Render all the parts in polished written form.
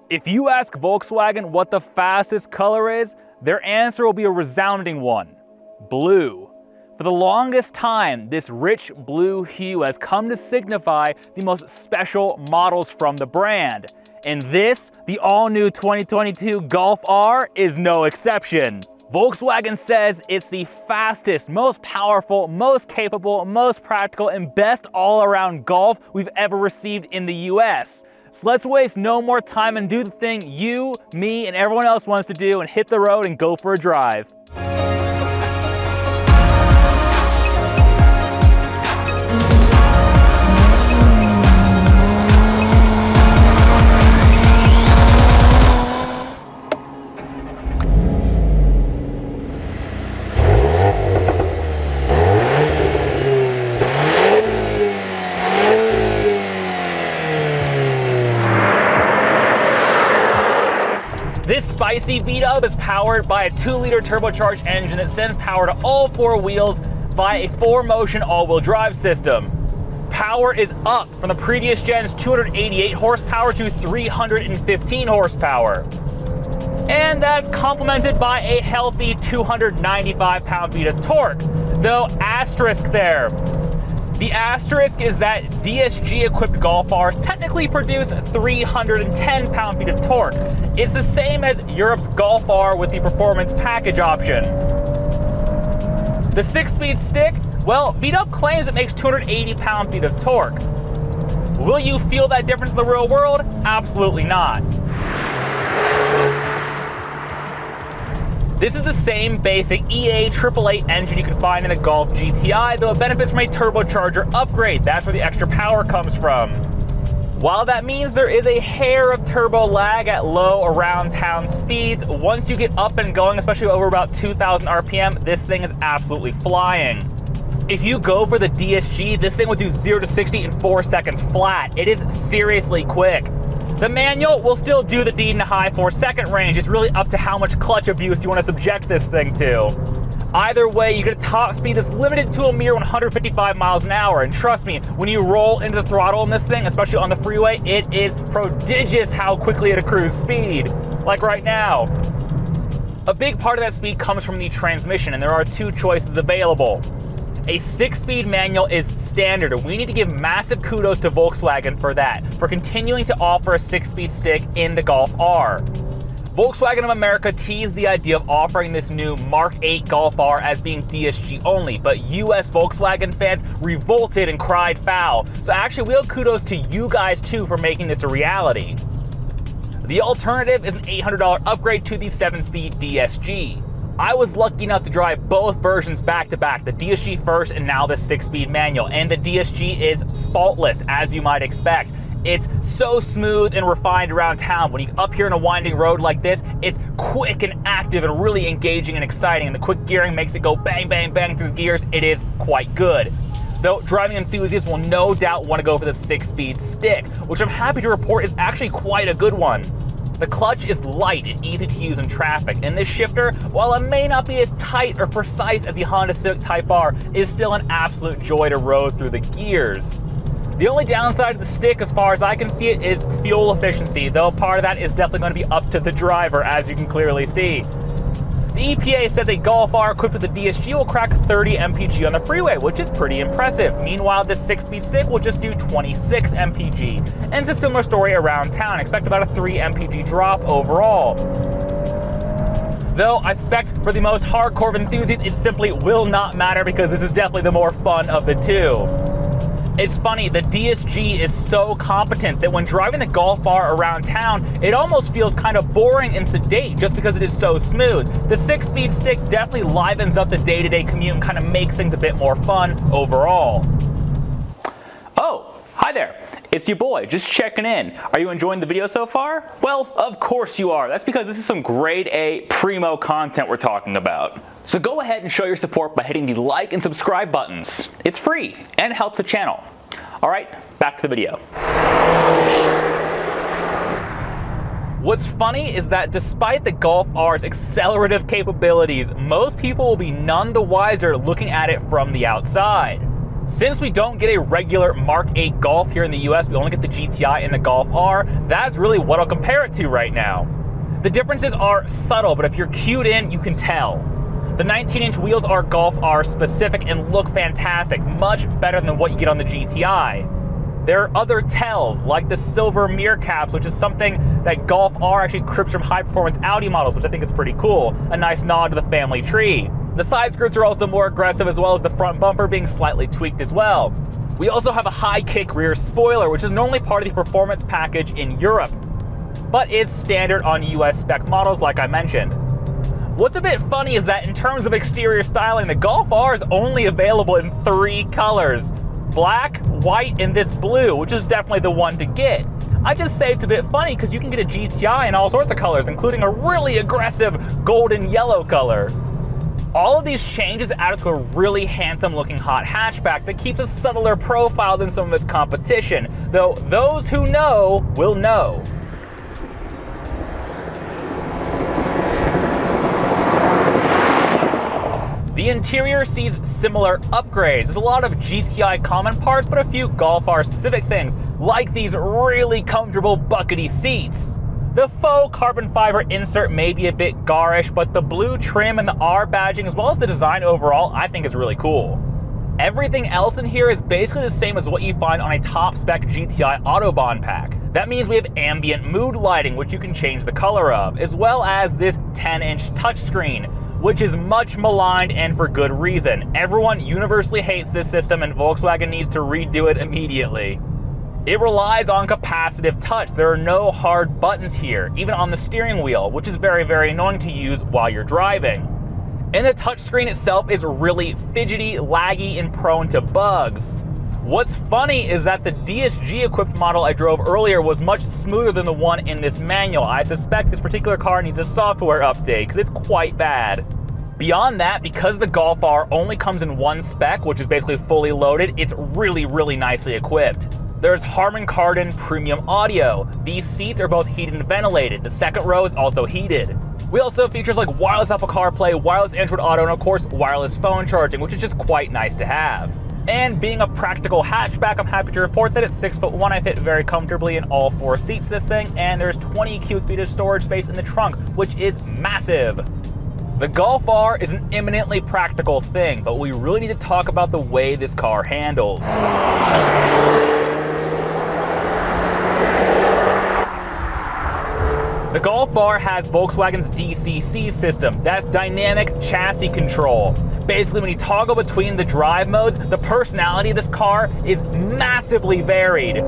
If you ask Volkswagen what the fastest color is, their answer will be a resounding one: blue. For the longest time, this rich blue hue has come to signify the most special models from the brand. And this, the all-new 2022 Golf R, is no exception. Volkswagen says it's the fastest, most powerful, most capable, most practical, and best all-around Golf we've ever received in the US. So let's waste no more time and do the thing you, me, and everyone else wants to do and hit the road and go for a drive. This spicy VW is powered by a 2-liter turbocharged engine that sends power to all 4 wheels via a 4-motion all-wheel drive system. Power is up from the previous gen's 288 horsepower to 315 horsepower. And that's complemented by a healthy 295 pound-feet of torque, though asterisk there. The asterisk is that DSG-equipped Golf Rs technically produce 310 pound-feet of torque. It's the same as Europe's Golf R with the performance package option. The 6-speed stick, well, VW claims it makes 280 pound-feet of torque. Will you feel that difference in the real world? Absolutely not. This is the same basic EA 888 engine you can find in the Golf GTI, though it benefits from a turbocharger upgrade. That's where the extra power comes from. While that means there is a hair of turbo lag at low around town speeds, once you get up and going, especially over about 2,000 RPM, this thing is absolutely flying. If you go for the DSG, this thing will do 0 to 60 in 4 seconds flat. It is seriously quick. The manual will still do the deed in a high 4-second range. It's really up to how much clutch abuse you want to subject this thing to. Either way, you get a top speed that's limited to a mere 155 miles an hour. And trust me, when you roll into the throttle in this thing, especially on the freeway, it is prodigious how quickly it accrues speed, like right now. A big part of that speed comes from the transmission, and there are 2 choices available. A 6-speed manual is standard, and we need to give massive kudos to Volkswagen for that, for continuing to offer a 6-speed stick in the Golf R. Volkswagen of America teased the idea of offering this new Mark 8 Golf R as being DSG only, but US Volkswagen fans revolted and cried foul. So actually, we'll kudos to you guys too for making this a reality. The alternative is an $800 upgrade to the 7-speed DSG. I was lucky enough to drive both versions back to back, the DSG first and now the 6-speed manual, and the DSG is faultless, as you might expect. It's so smooth and refined around town. When you up here in a winding road like this, it's quick and active and really engaging and exciting, and the quick gearing makes it go bang, bang, bang through the gears. It is quite good. Though driving enthusiasts will no doubt want to go for the 6-speed stick, which I'm happy to report is actually quite a good one. The clutch is light and easy to use in traffic, and this shifter, while it may not be as tight or precise as the Honda Civic Type R, is still an absolute joy to road through the gears. The only downside of the stick, as far as I can see it, is fuel efficiency, though part of that is definitely going to be up to the driver, as you can clearly see. The EPA says a Golf R equipped with the DSG will crack 30 mpg on the freeway, which is pretty impressive. Meanwhile, this 6-speed stick will just do 26 mpg. And it's a similar story around town. Expect about a 3 mpg drop overall. Though I suspect for the most hardcore enthusiasts, it simply will not matter because this is definitely the more fun of the two. It's funny, the DSG is so competent that when driving the Golf R around town, it almost feels kind of boring and sedate just because it is so smooth. The 6-speed stick definitely livens up the day-to-day commute and kind of makes things a bit more fun overall. Oh, hi there. It's your boy, just checking in. Are you enjoying the video so far? Well, of course you are. That's because this is some grade A primo content we're talking about. So go ahead and show your support by hitting the like and subscribe buttons. It's free and it helps the channel. All right, back to the video. What's funny is that despite the Golf R's accelerative capabilities, most people will be none the wiser looking at it from the outside. Since we don't get a regular Mark 8 Golf here in the US, we only get the GTI and the Golf R, that's really what I'll compare it to right now. The differences are subtle, but if you're cued in, you can tell. The 19-inch wheels are Golf R specific and look fantastic, much better than what you get on the GTI. There are other tells, like the silver mirror caps, which is something that Golf R actually cribbed from high-performance Audi models, which I think is pretty cool. A nice nod to the family tree. The side skirts are also more aggressive, as well as the front bumper being slightly tweaked as well. We also have a high-kick rear spoiler, which is normally part of the performance package in Europe, but is standard on US spec models like I mentioned. What's a bit funny is that in terms of exterior styling, the Golf R is only available in 3 colors. Black, white, and this blue, which is definitely the one to get. I just say it's a bit funny because you can get a GTI in all sorts of colors, including a really aggressive golden yellow color. All of these changes add to a really handsome looking hot hatchback that keeps a subtler profile than some of its competition, though those who know will know. The interior sees similar upgrades. There's a lot of GTI common parts, but a few Golf R specific things, like these really comfortable buckety seats. The faux carbon fiber insert may be a bit garish, but the blue trim and the R badging, as well as the design overall, I think is really cool. Everything else in here is basically the same as what you find on a top spec GTI Autobahn pack. That means we have ambient mood lighting, which you can change the color of, as well as this 10-inch touchscreen, which is much maligned and for good reason. Everyone universally hates this system and Volkswagen needs to redo it immediately. It relies on capacitive touch. There are no hard buttons here, even on the steering wheel, which is very, very annoying to use while you're driving. And the touchscreen itself is really fidgety, laggy, and prone to bugs. What's funny is that the DSG-equipped model I drove earlier was much smoother than the one in this manual. I suspect this particular car needs a software update, because it's quite bad. Beyond that, because the Golf R only comes in one spec, which is basically fully loaded, it's really, really nicely equipped. There's Harman Kardon premium audio. These seats are both heated and ventilated. The second row is also heated. We also have features like wireless Apple CarPlay, wireless Android Auto, and of course, wireless phone charging, which is just quite nice to have. And being a practical hatchback, I'm happy to report that at 6'1", I fit very comfortably in all 4 seats this thing, and there's 20 cubic feet of storage space in the trunk, which is massive. The Golf R is an eminently practical thing, but we really need to talk about the way this car handles. The Golf R has Volkswagen's DCC system. That's dynamic chassis control. Basically, when you toggle between the drive modes, the personality of this car is massively varied.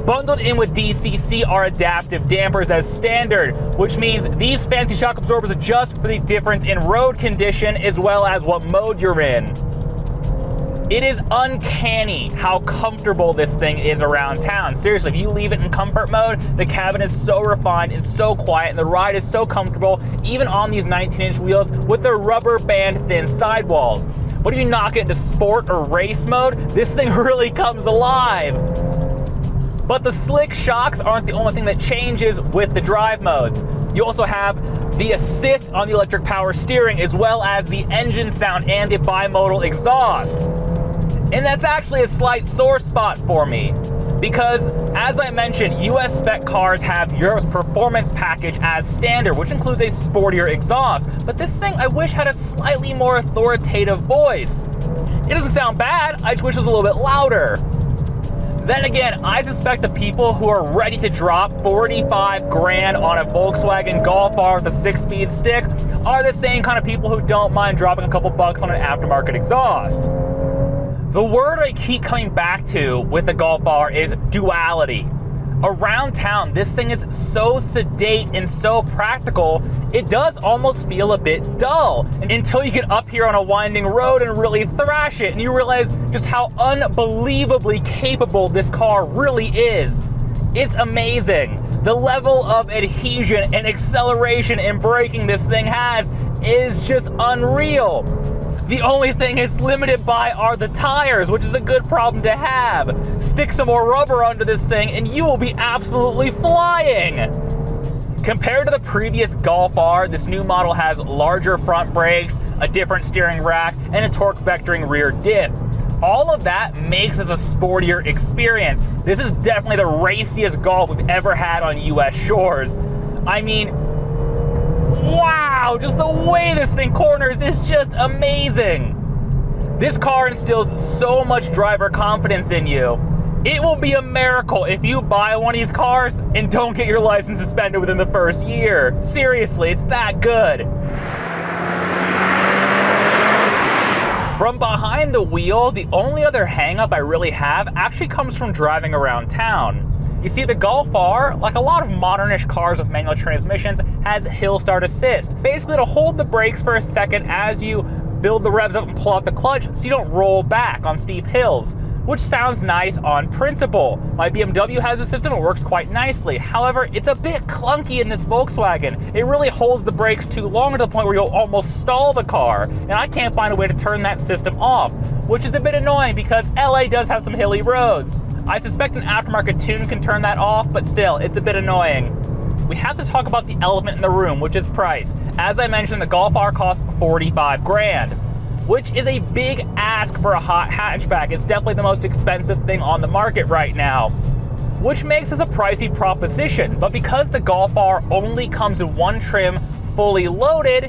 Bundled in with DCC are adaptive dampers as standard, which means these fancy shock absorbers adjust for the difference in road condition as well as what mode you're in. It is uncanny how comfortable this thing is around town. Seriously, if you leave it in comfort mode, the cabin is so refined and so quiet, and the ride is so comfortable, even on these 19-inch wheels with their rubber band thin sidewalls. But if you knock it into sport or race mode, this thing really comes alive. But the slick shocks aren't the only thing that changes with the drive modes. You also have the assist on the electric power steering, as well as the engine sound and the bimodal exhaust. And that's actually a slight sore spot for me, because as I mentioned, US spec cars have Europe's performance package as standard, which includes a sportier exhaust. But this thing I wish had a slightly more authoritative voice. It doesn't sound bad, I just wish it was a little bit louder. Then again, I suspect the people who are ready to drop 45 grand on a Volkswagen Golf R with a 6-speed stick are the same kind of people who don't mind dropping a couple bucks on an aftermarket exhaust. The word I keep coming back to with the Golf R is duality. Around town, this thing is so sedate and so practical, it does almost feel a bit dull until you get up here on a winding road and really thrash it and you realize just how unbelievably capable this car really is. It's amazing. The level of adhesion and acceleration and braking this thing has is just unreal. The only thing it's limited by are the tires, which is a good problem to have. Stick some more rubber under this thing and you will be absolutely flying. Compared to the previous Golf R, this new model has larger front brakes, a different steering rack, and a torque vectoring rear diff. All of that makes this a sportier experience. This is definitely the raciest Golf we've ever had on US shores. I mean, wow, just the way this thing corners is just amazing. This car instills so much driver confidence in you. It will be a miracle if you buy one of these cars and don't get your license suspended within the first year. Seriously, it's that good. From behind the wheel, the only other hang-up I really have actually comes from driving around town. You see, the Golf R, like a lot of modernish cars with manual transmissions, has hill start assist. Basically to hold the brakes for a second as you build the revs up and pull out the clutch so you don't roll back on steep hills, which sounds nice on principle. My BMW has a system that works quite nicely. However, it's a bit clunky in this Volkswagen. It really holds the brakes too long to the point where you'll almost stall the car, and I can't find a way to turn that system off, which is a bit annoying because LA does have some hilly roads. I suspect an aftermarket tune can turn that off, but still, it's a bit annoying. We have to talk about the elephant in the room, which is price. As I mentioned, the Golf R costs 45 grand, which is a big ask for a hot hatchback. It's definitely the most expensive thing on the market right now, which makes this a pricey proposition. But because the Golf R only comes in one trim, fully loaded,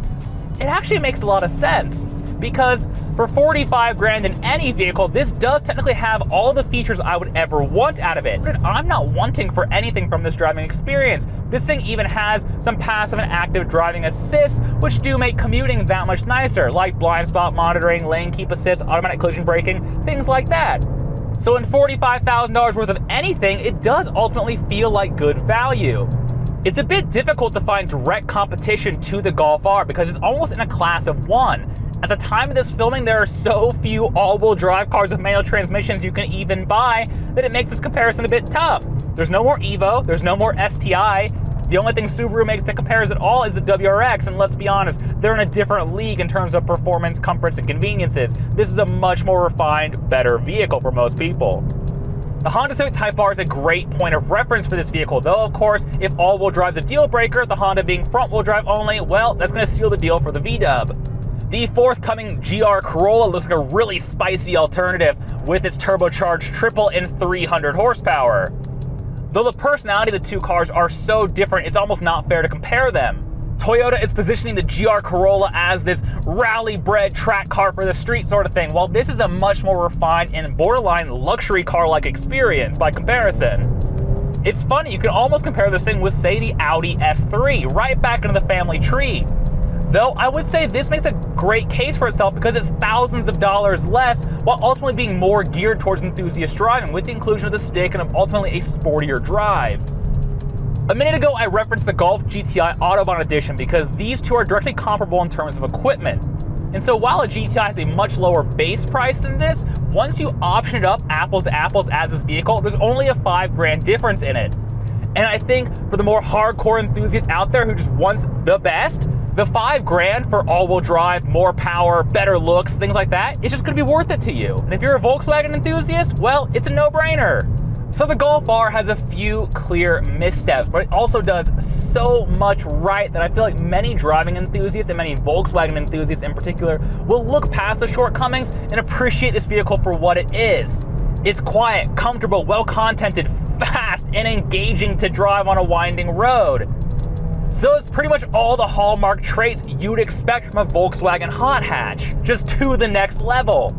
it actually makes a lot of sense. Because for 45 grand in any vehicle, this does technically have all the features I would ever want out of it. But I'm not wanting for anything from this driving experience. This thing even has some passive and active driving assists, which do make commuting that much nicer, like blind spot monitoring, lane keep assist, automatic collision braking, things like that. So in $45,000 worth of anything, it does ultimately feel like good value. It's a bit difficult to find direct competition to the Golf R because it's almost in a class of one. At the time of this filming, there are so few all-wheel drive cars with manual transmissions you can even buy that it makes this comparison a bit tough. There's no more Evo, there's no more STI. The only thing Subaru makes that compares at all is the WRX, and let's be honest, they're in a different league in terms of performance, comforts, and conveniences. This is a much more refined, better vehicle for most people. The Honda Civic Type R is a great point of reference for this vehicle, though of course, if all-wheel drive's a deal breaker, the Honda being front-wheel drive only, well, that's going to seal the deal for the VW. The forthcoming GR Corolla looks like a really spicy alternative with its turbocharged triple and 300 horsepower. Though the personality of the two cars are so different, it's almost not fair to compare them. Toyota is positioning the GR Corolla as this rally-bred track car for the street sort of thing, while this is a much more refined and borderline luxury car-like experience by comparison. It's funny, you can almost compare this thing with, say, the Audi S3, right back into the family tree. Though I would say this makes a great case for itself because it's thousands of dollars less while ultimately being more geared towards enthusiast driving with the inclusion of the stick and ultimately a sportier drive. A minute ago I referenced the Golf GTI Autobahn Edition because these two are directly comparable in terms of equipment. And so while a GTI has a much lower base price than this, once you option it up apples to apples as this vehicle, there's only a 5 grand difference in it. And I think for the more hardcore enthusiast out there who just wants the best, the 5 grand for all-wheel drive, more power, better looks, things like that, it's just gonna be worth it to you. And if you're a Volkswagen enthusiast, well, it's a no-brainer. So the Golf R has a few clear missteps, but it also does so much right that I feel like many driving enthusiasts and many Volkswagen enthusiasts in particular will look past the shortcomings and appreciate this vehicle for what it is. It's quiet, comfortable, well-contented, fast, and engaging to drive on a winding road. So it's pretty much all the hallmark traits you'd expect from a Volkswagen hot hatch, just to the next level.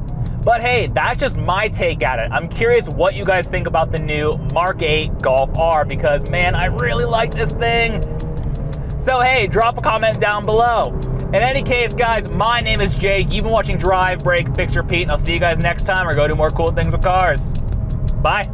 But hey, that's just my take at it. I'm curious what you guys think about the new Mark 8 Golf R because man, I really like this thing. So hey, drop a comment down below. In any case, guys, my name is Jake. You've been watching Drive, Brake, Fix, Repeat, and I'll see you guys next time or go do more cool things with cars. Bye.